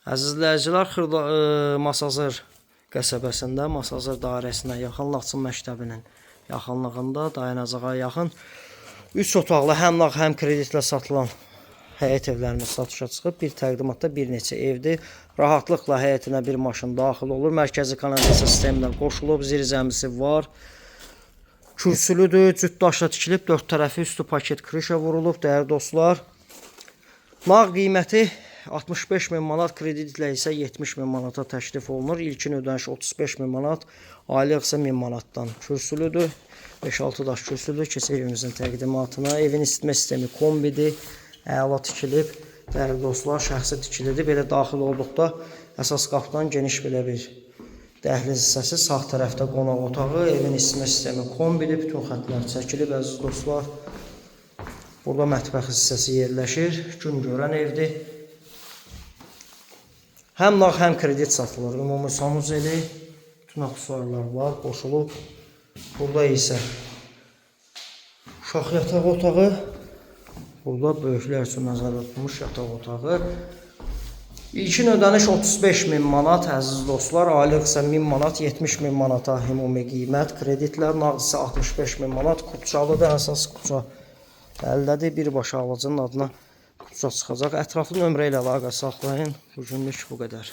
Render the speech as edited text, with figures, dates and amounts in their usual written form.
Əziz izləyicilər, Xırda Masazır qəsəbəsində, Masazır dairəsinə yaxın Laçın məktəbinin yaxınlığında dayanacağa yaxın 3 otaqlı həm nağd həm kreditlə satılan həyət evlərimiz satışa çıxıb. Bir təqdimatda bir neçə evdir. Rahatlıqla həyətinə bir maşın daxil olur. Mərkəzi kanalizasiya sisteminə qoşulub, zirzəmisi var. Kürsülüdür, cüt daşla tikilib, 4 tərəfi üstü paket krişa vurulub. Dəyərli dostlar, nağd qiyməti 65.000 manat, kreditlə isə 70.000 manata təklif olunur. İlkin ödəniş 35.000 manat, aylıq isə 1000 manatdan kürsülüdür. 5-6 daş kürsülüdür. Keçək evimizin təqdimatına. Evin isitmə sistemi kombidir. Əla tikilib. Dəyərli dostlar, şəxsi tikilidir. Belə daxil olduqda əsas qapıdan geniş belə bir dəhliz hissəsi. Sağ tərəfdə qonaq otağı. Evin isitmə sistemi kombidir. Bütün xətlər çəkilib, əziz dostlar. Burada mətbəx hissəsi yerləşir. Gün görən evdir. Həm nağd həm kredit satılır. Ümumi sanuzeli, bütün aksesuarlar var, qoşulub. Burada isə uşaq yataq otağı. Burada böyüklər üçün nəzərdə tutulmuş yataq otağı. İlkin ödəniş 35.000 manat, əziz dostlar. Aylıq isə 1000 manat, 70.000 manata ümumi qiymət. Kreditlər nağd isə 65.000 manat. Kupçalıdır, əsas kupça əldədir. Birbaşa alıcının adına kupça çıxacaq. Ətraflı nömrə ilə əlaqə saxlayın. Bugünlük bu qədər.